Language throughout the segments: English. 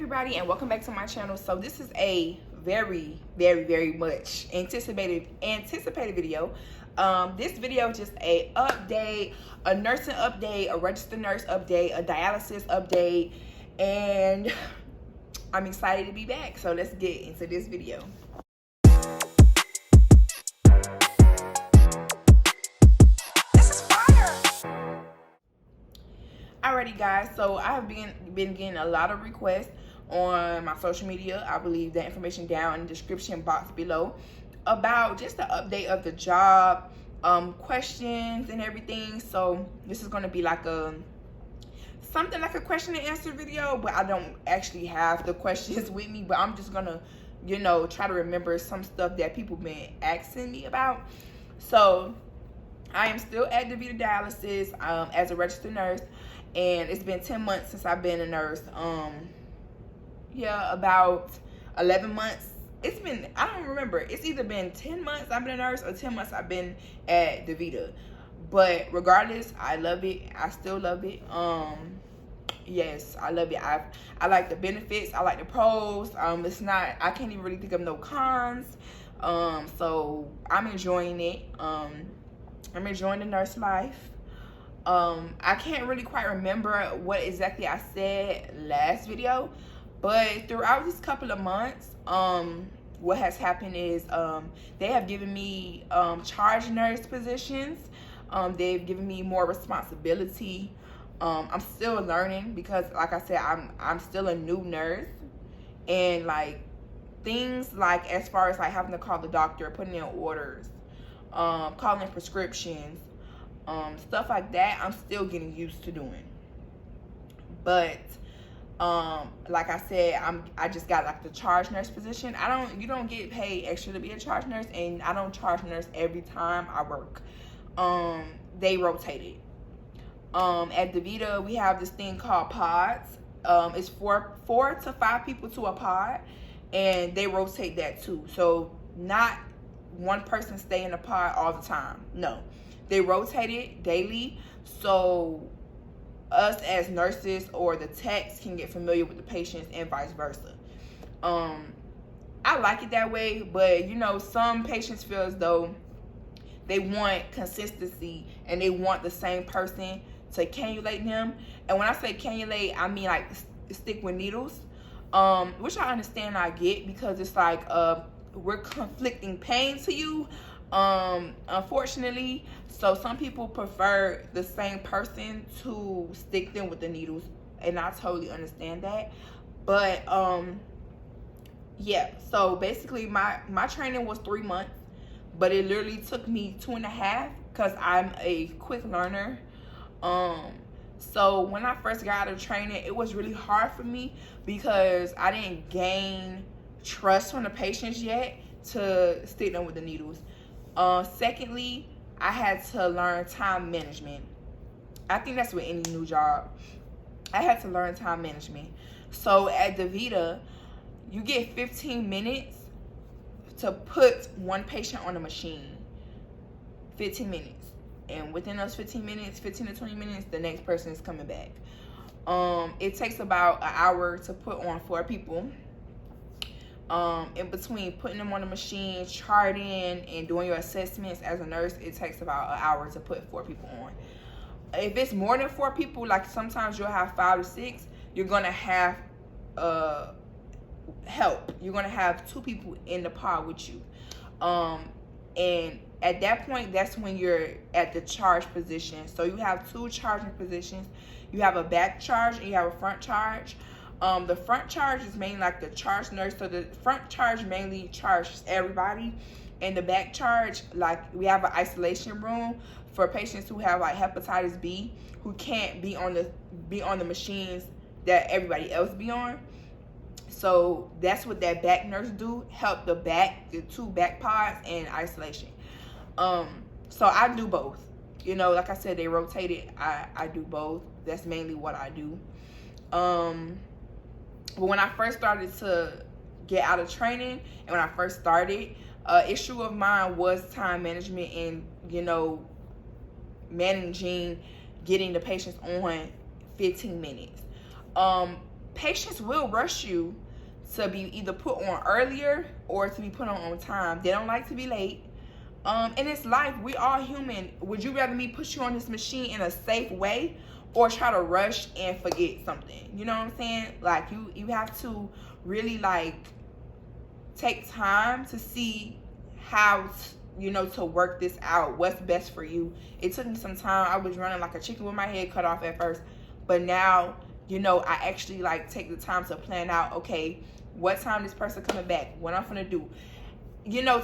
everybody, and welcome back to my channel. So this is a very much anticipated video. This video is just a update, a nursing update, a registered nurse update, a dialysis update, and I'm excited to be back. So let's get into this video. Alrighty guys, so I have been getting a lot of requests on my social media. I believe the information down in the description box below about just the update of the job, questions and everything. So this is going to be like something like a question and answer video, but I don't actually have the questions with me, but I'm just gonna, you know, try to remember some stuff that people been asking me about. So I am still at DaVita Dialysis as a registered nurse. And it's been 10 months since I've been a nurse. Yeah, about 11 months. It's been, I don't remember. It's either been 10 months I've been a nurse or 10 months I've been at DaVita. But regardless, I love it. I still love it. Yes, I love it. I like the benefits. I like the pros. It's not, I can't even really think of no cons. So I'm enjoying it. I'm enjoying the nurse life. I can't really quite remember what exactly I said last video, but throughout this couple of months, what has happened is they have given me charge nurse positions. They've given me more responsibility. I'm still learning because, like I said, I'm still a new nurse, and like things like as far as like having to call the doctor, putting in orders, calling prescriptions, stuff like that, I'm still getting used to doing. But like I said, I just got like the charge nurse position. You don't get paid extra to be a charge nurse, and I don't charge nurse every time I work. They rotate it. At DaVita we have this thing called pods. It's four to 5 people to a pod, and they rotate that too. So not one person stay in a pod all the time. No. They rotate it daily, so us as nurses or the techs can get familiar with the patients and vice versa. I like it that way, but you know, some patients feel as though they want consistency and they want the same person to cannulate them. And when I say cannulate, I mean like stick with needles, which I understand, I get, because it's like we're conflicting pain to you, unfortunately. So some people prefer the same person to stick them with the needles, and I totally understand that. But yeah, so basically my training was 3 months, but it literally took me 2.5 because I'm a quick learner. So when I first got out of training, it was really hard for me because I didn't gain trust from the patients yet to stick them with the needles. Secondly, I had to learn time management. I think that's with any new job. I had to learn time management. So at DaVita, you get 15 minutes to put one patient on a machine. 15 minutes. And within those 15 minutes, 15 to 20 minutes, the next person is coming back. It takes about an hour to put on 4 people. In between putting them on the machine, charting, and doing your assessments as a nurse, it takes about an hour to put 4 people on. If it's more than 4 people, like sometimes you'll have 5 or 6, you're gonna have help. You're gonna have 2 people in the pod with you, and at that point, that's when you're at the charge position. So you have 2 charging positions. You have a back charge and you have a front charge. The front charge is mainly like the charge nurse. So the front charge mainly charges everybody, and the back charge, like we have an isolation room for patients who have like hepatitis B, who can't be on the machines that everybody else be on. So that's what that back nurse do, help the 2 back pods and isolation. So I do both. You know, like I said, they rotate it. I do both. That's mainly what I do. But when I first started to get out of training, and when I first started, issue of mine was time management and, you know, managing getting the patients on 15 minutes. patients will rush you to be either put on earlier or to be put on time. They don't like to be late. And it's life. We all human. Would you rather me put you on this machine in a safe way or try to rush and forget something? You know what I'm saying? Like, you have to really, like, take time to see how to work this out, what's best for you. It took me some time. I was running like a chicken with my head cut off at first, but now I actually like take the time to plan out, okay, what time this person coming back, what I'm gonna do. Don't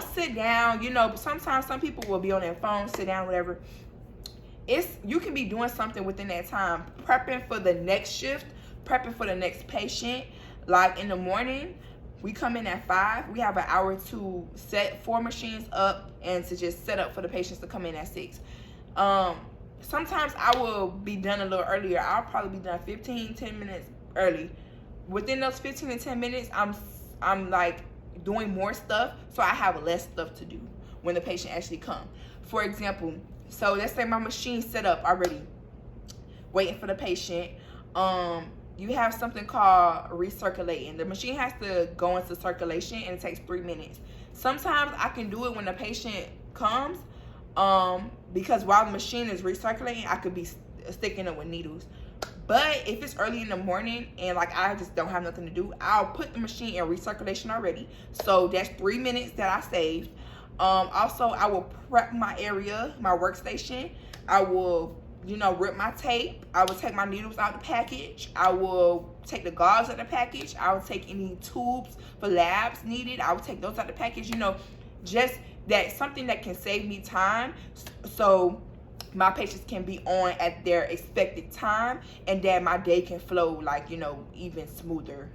sit down. Sometimes some people will be on their phone, sit down, whatever. You can be doing something within that time, prepping for the next shift, prepping for the next patient. Like in the morning, we come in at 5. We have an hour to set 4 machines up and to just set up for the patients to come in at 6. Sometimes I will be done a little earlier. I'll probably be done 10 minutes early. Within those 15 to 10 minutes, I'm like doing more stuff, so I have less stuff to do when the patient actually comes. For example, so let's say my machine's set up already, waiting for the patient. You have something called recirculating. The machine has to go into circulation, and it takes 3 minutes. Sometimes I can do it when the patient comes, because while the machine is recirculating, I could be sticking it with needles. But if it's early in the morning and like I just don't have nothing to do, I'll put the machine in recirculation already. So that's 3 minutes that I saved. Also, I will prep my area, my workstation. I will rip my tape. I will take my needles out the package. I will take the gauze out the package. I will take any tubes for labs needed. I will take those out the package. Just that, something that can save me time, so my patients can be on at their expected time, and that my day can flow like even smoother.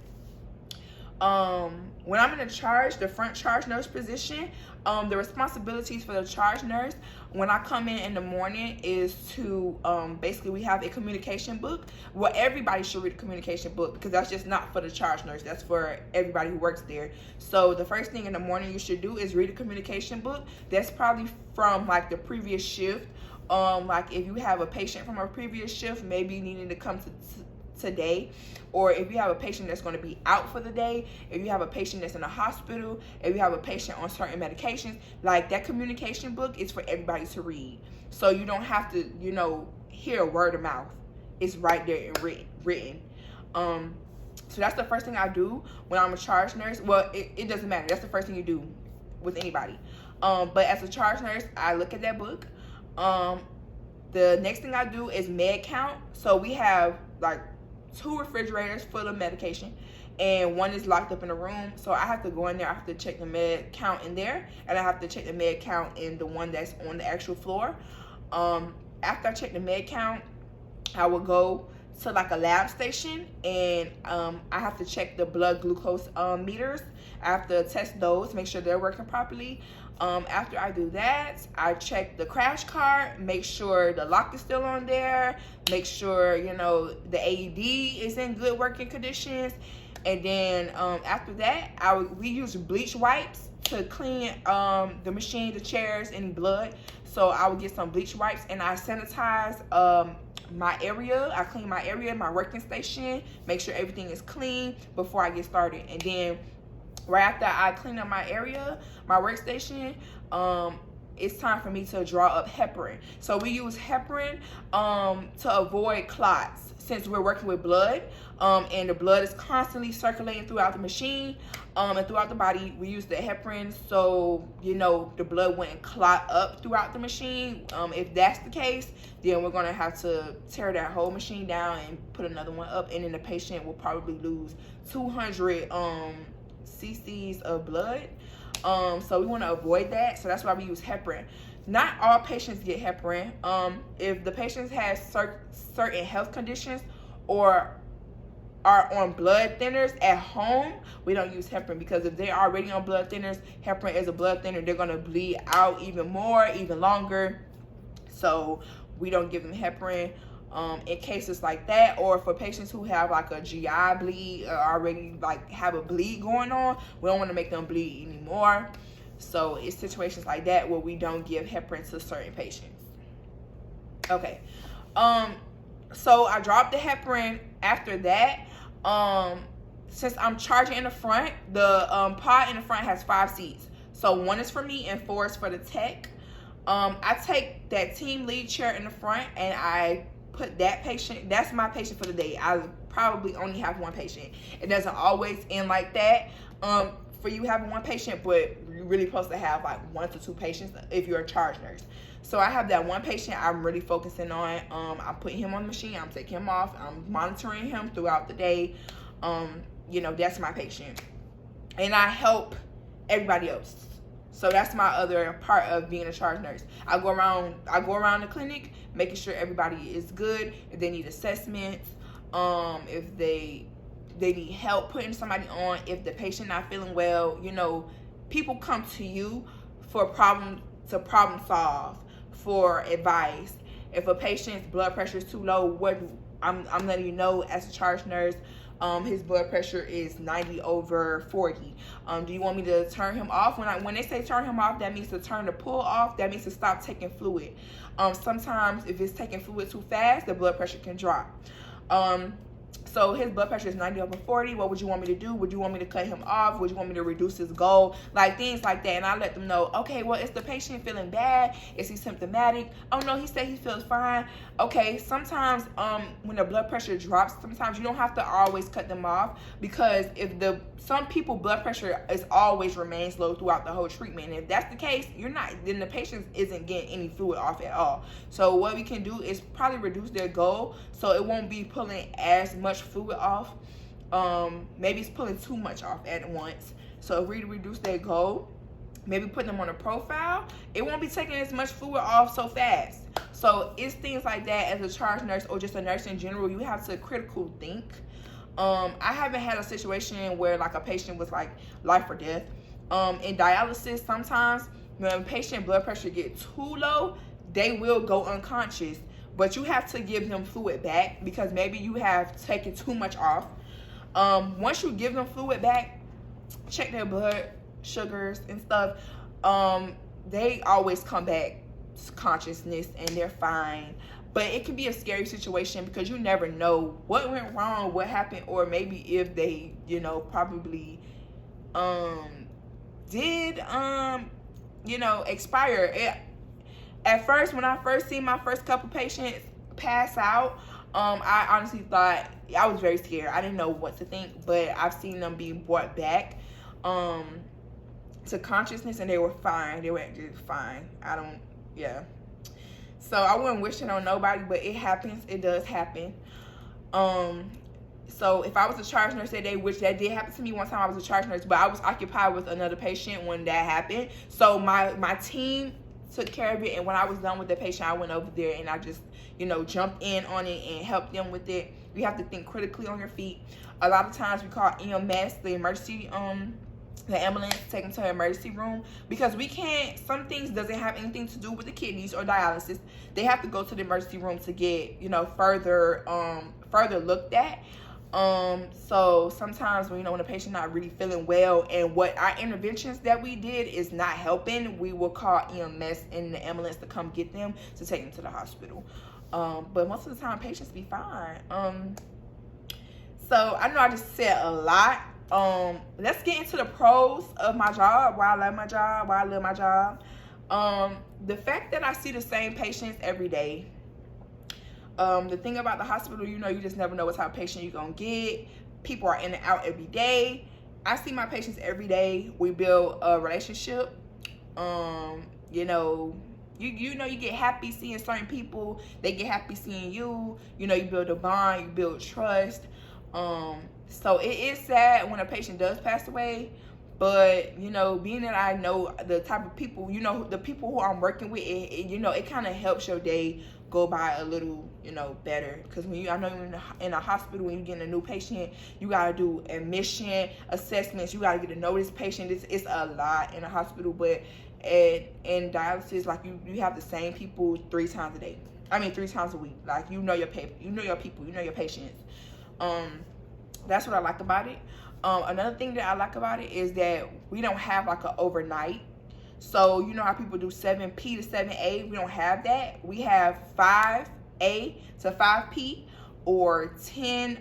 When I'm in the front charge nurse position, the responsibilities for the charge nurse when I come in the morning is to basically, we have a communication book. Well, everybody should read a communication book, because that's just not for the charge nurse, that's for everybody who works there. So the first thing in the morning you should do is read a communication book. That's probably from like the previous shift. Like if you have a patient from a previous shift, maybe needing to come to today, or if you have a patient that's going to be out for the day, if you have a patient that's in a hospital, if you have a patient on certain medications, like that communication book is for everybody to read. So you don't have to, hear word of mouth. It's right there and written. So that's the first thing I do when I'm a charge nurse. Well, it doesn't matter. That's the first thing you do with anybody. But as a charge nurse, I look at that book. The next thing I do is med count. So we have like 2 refrigerators full of medication, and 1 is locked up in a room. So I have to go in there. I have to check the med count in there, and I have to check the med count in the one that's on the actual floor. After I check the med count, I will go to like a lab station, and I have to check the blood glucose meters. I have to test those, make sure they're working properly. After I do that, I check the crash cart, make sure the lock is still on there, make sure the AED is in good working conditions. And then after that, we use bleach wipes to clean the machine, the chairs, any blood. So I would get some bleach wipes, and I sanitize my area. I clean my area, my working station, make sure everything is clean before I get started. And then right after I clean up my area, my workstation, it's time for me to draw up heparin. So we use heparin to avoid clots, since we're working with blood, and the blood is constantly circulating throughout the machine and throughout the body. We use the heparin so the blood wouldn't clot up throughout the machine. If that's the case, then we're gonna have to tear that whole machine down and put another one up, and then the patient will probably lose 200 cc's of blood. So we want to avoid that, so that's why we use heparin. Not all patients get heparin. If the patients have certain health conditions or are on blood thinners at home, we don't use heparin, because if they're already on blood thinners, heparin is a blood thinner, they're going to bleed out even more, even longer. So we don't give them heparin in cases like that, or for patients who have like a GI bleed or already like have a bleed going on, we don't want to make them bleed anymore. So it's situations like that where we don't give heparin to certain patients. Okay, so I dropped the heparin after that, since I'm charging in the front, the pod in the front has 5 seats. So 1 is for me and 4 is for the tech. I take that team lead chair in the front and I put that patient, that's my patient for the day. I probably only have 1 patient. It doesn't always end like that. For you having 1 patient, but you're really supposed to have like 1 to 2 patients if you're a charge nurse. So I have that 1 patient I'm really focusing on. I'm putting him on the machine, I'm taking him off, I'm monitoring him throughout the day. You know, that's my patient. And I help everybody else. So that's my other part of being a charge nurse. I go around the clinic, making sure everybody is good. If they need assessments, if they need help putting somebody on, if the patient not feeling well, you know, people come to you for problem solve, for advice. If a patient's blood pressure is too low, I'm letting you know as a charge nurse. His blood pressure is 90/40. Do you want me to turn him off? When they say turn him off, that means to turn the pull off. That means to stop taking fluid. Sometimes if it's taking fluid too fast, the blood pressure can drop. So his blood pressure is 90/40. What would you want me to do? Would you want me to cut him off? Would you want me to reduce his goal? Like things like that. And I let them know, okay, well, is the patient feeling bad? Is he symptomatic? Oh no, he said he feels fine. Okay, sometimes when the blood pressure drops, sometimes you don't have to always cut them off, because if some people blood pressure is always remains low throughout the whole treatment. And if that's the case, then the patient isn't getting any fluid off at all. So what we can do is probably reduce their goal so it won't be pulling as much fluid off. Maybe it's pulling too much off at once. So if we reduce their goal, maybe put them on a profile, it won't be taking as much fluid off so fast. So it's things like that. As a charge nurse or just a nurse in general, you have to critical think. I haven't had a situation where like a patient was like life or death. In dialysis, sometimes when a patient blood pressure get too low, they will go unconscious. But you have to give them fluid back because maybe you have taken too much off. Once you give them fluid back, check their blood sugars and stuff. They always come back to consciousness and they're fine. But it can be a scary situation because you never know what went wrong, what happened, or maybe if they, you know, probably did expire. At first, when I first seen my first couple patients pass out, I honestly thought, I was very scared. I didn't know what to think, but I've seen them being brought back to consciousness and they were fine. They were just fine. So I wouldn't wish it on nobody, but it happens. It does happen. So if I was a charge nurse that day, which that did happen to me one time, I was a charge nurse, but I was occupied with another patient when that happened. So my team took care of it, and when I was done with the patient, I went over there and I just, jumped in on it and helped them with it. You have to think critically on your feet. A lot of times we call EMS, the emergency, the ambulance, take them to the emergency room, because we can't, some things doesn't have anything to do with the kidneys or dialysis. They have to go to the emergency room to get, further looked at. So sometimes when a patient not really feeling well and what our interventions that we did is not helping, we will call EMS and the ambulance to come get them to take them to the hospital. But most of the time patients be fine. So I know I just said a lot. Let's get into the pros of my job, why I love my job, why I love my job. The fact that I see the same patients every day. The thing about the hospital, you just never know what type of patient you're going to get. People are in and out every day. I see my patients every day. We build a relationship. You get happy seeing certain people. They get happy seeing you. You build a bond. You build trust. So it is sad when a patient does pass away. But, being that I know the type of people, the people who I'm working with, it kind of helps your day go by a little, better. Because I know you're in a hospital, when you're getting a new patient, you got to do admission, assessments. You got to get to know this patient. It's a lot in a hospital. But in dialysis, like, you have the same people 3 times a day. 3 times a week. Like, your people, your patients. That's what I like about it. Another thing that I like about it is that we don't have like an overnight. So how people do 7P to 7A, we don't have that. We have 5A to 5P. or 10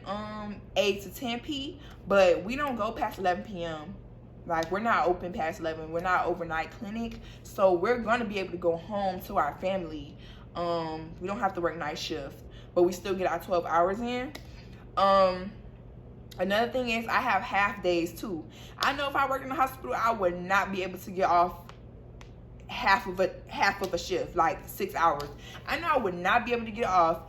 A to 10 P, but we don't go past 11 p.m. Like, we're not open past 11. We're not overnight clinic, so we're gonna be able to go home to our family. We don't have to work night shift, but we still get our 12 hours in. Another thing is I have half days too. I know if I work in the hospital, I would not be able to get off half of a shift, like 6 hours. I know I would not be able to get off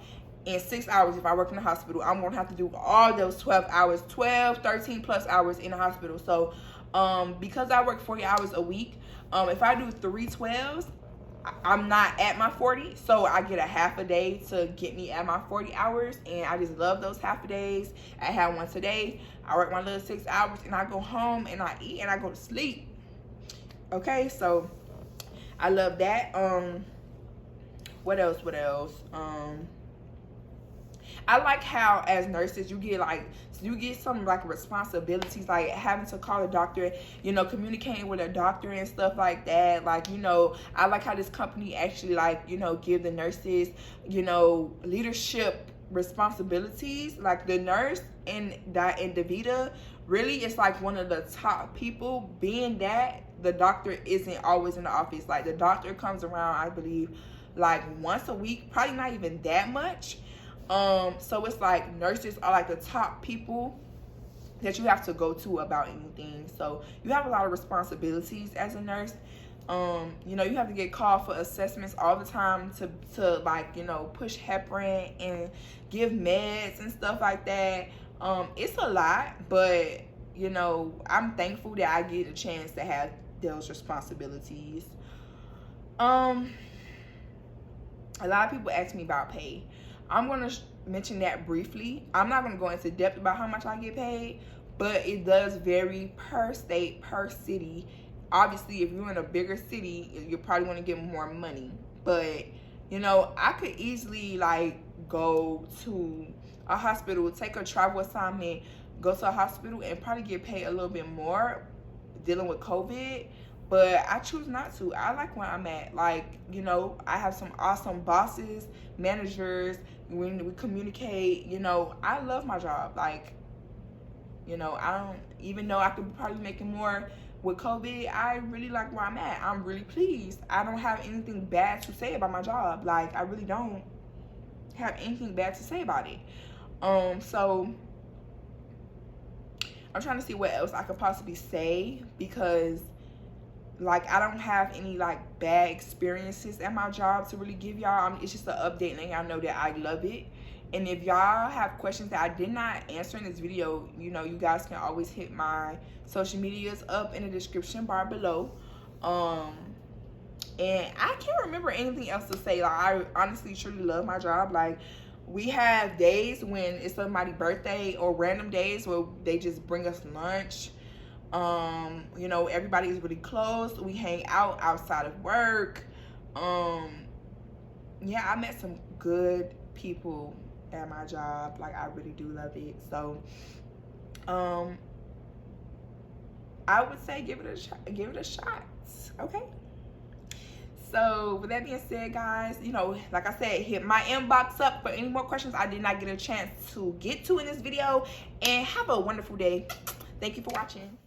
in 6 hours if I work in the hospital. I'm gonna have to do all those 12 hours, 12, 13 plus hours in the hospital. So because I work 40 hours a week, if I do 3 12s, I'm not at my 40, so I get a half a day to get me at my 40 hours, and I just love those half a days. I have one today. I work my little 6 hours, and I go home, and I eat, and I go to sleep. Okay, so I love that. What else? I like how as nurses you get some like responsibilities, like having to call a doctor, you know, communicating with a doctor and stuff like that. Like, you know, I like how this company actually, like, you know, give the nurses, you know, leadership responsibilities. Like the nurse in DaVita really is like one of the top people, being that the doctor isn't always in the office. Like the doctor comes around, I believe, like once a week, probably not even that much. So it's like nurses are like the top people that you have to go to about anything. So you have a lot of responsibilities as a nurse. You know, you have to get called for assessments all the time to like, you know, push heparin and give meds and stuff like that. It's a lot, but you know, I'm thankful that I get a chance to have those responsibilities. A lot of people ask me about pay. I'm going to mention that briefly. I'm not going to go into depth about how much I get paid, but it does vary per state, per city. Obviously, if you're in a bigger city, you're probably going to get more money. But, you know, I could easily, like, go to a hospital, take a travel assignment, go to a hospital, and probably get paid a little bit more dealing with COVID. But I choose not to. I like where I'm at. Like, you know, I have some awesome bosses, managers. When we communicate, you know, I love my job. Like, you know, even though I could probably be making more with COVID, I really like where I'm at. I'm really pleased. I don't have anything bad to say about my job. Like, I really don't have anything bad to say about it. So I'm trying to see what else I could possibly say, because like I don't have any like bad experiences at my job to really give y'all. It's just an update, and y'all know that I love it. And if y'all have questions that I did not answer in this video, you know, you guys can always hit my social medias up in the description bar below. And I can't remember anything else to say. Like, I honestly truly love my job. Like, we have days when it's somebody's birthday, or random days where they just bring us lunch. You know, everybody is really close. We hang out outside of work. Yeah, I met some good people at my job. Like, I really do love it. So I would say give it a shot. Okay, so with that being said, guys, you know, like I said, hit my inbox up for any more questions I did not get a chance to get to in this video, and have a wonderful day. Thank you for watching.